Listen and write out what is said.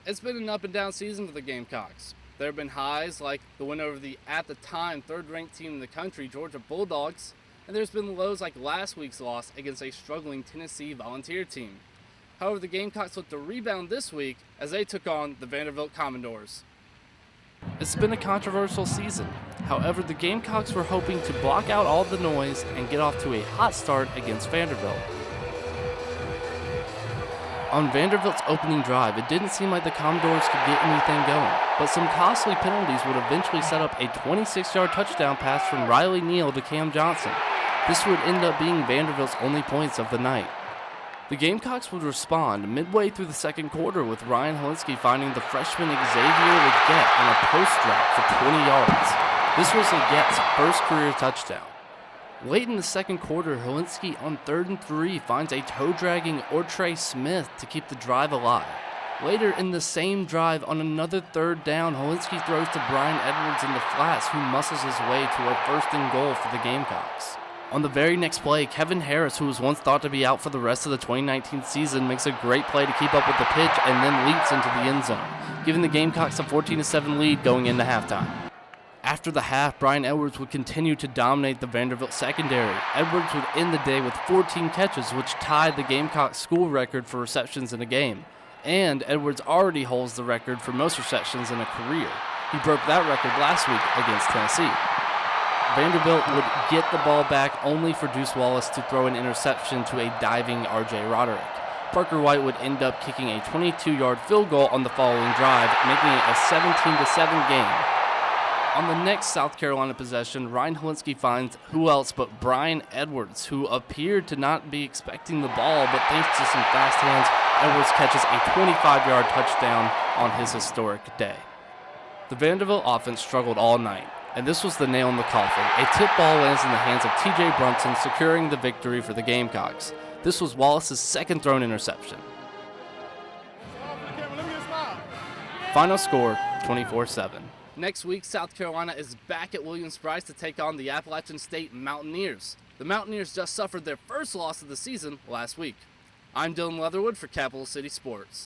It's been an up and down season for the Gamecocks. There have been highs like the win over the, at the time, third-ranked team in the country, Georgia Bulldogs, and there's been lows like last week's loss against a struggling Tennessee Volunteer team. However, the Gamecocks looked to rebound this week as they took on the Vanderbilt Commodores. It's been a controversial season. However, the Gamecocks were hoping to block out all the noise and get off to a hot start against Vanderbilt. On Vanderbilt's opening drive, it didn't seem like the Commodores could get anything going, but some costly penalties would eventually set up a 26-yard touchdown pass from Riley Neal to Cam Johnson. This would end up being Vanderbilt's only points of the night. The Gamecocks would respond midway through the second quarter with Ryan Helinski finding the freshman Xavier Leggett on a post route for 20 yards. This was Leggett's first career touchdown. Late in the second quarter, Helinski on 3rd and 3 finds a toe-dragging Ortre Smith to keep the drive alive. Later in the same drive, on another 3rd down, Helinski throws to Brian Edwards in the flats, who muscles his way to a 1st and goal for the Gamecocks. On the very next play, Kevin Harris, who was once thought to be out for the rest of the 2019 season, makes a great play to keep up with the pitch and then leaps into the end zone, giving the Gamecocks a 14-7 lead going into halftime. After the half, Brian Edwards would continue to dominate the Vanderbilt secondary. Edwards would end the day with 14 catches, which tied the Gamecocks school record for receptions in a game. And Edwards already holds the record for most receptions in a career. He broke that record last week against Tennessee. Vanderbilt would get the ball back only for Deuce Wallace to throw an interception to a diving R.J. Roderick. Parker White would end up kicking a 22-yard field goal on the following drive, making it a 17-7 game. On the next South Carolina possession, Ryan Helinski finds who else but Brian Edwards, who appeared to not be expecting the ball, but thanks to some fast hands, Edwards catches a 25-yard touchdown on his historic day. The Vanderbilt offense struggled all night, and this was the nail in the coffin. A tip ball lands in the hands of T.J. Brunson, securing the victory for the Gamecocks. This was Wallace's second thrown interception. Final score, 24-7. Next week, South Carolina is back at Williams-Brice to take on the Appalachian State Mountaineers. The Mountaineers just suffered their first loss of the season last week. I'm Dylan Leatherwood for Capital City Sports.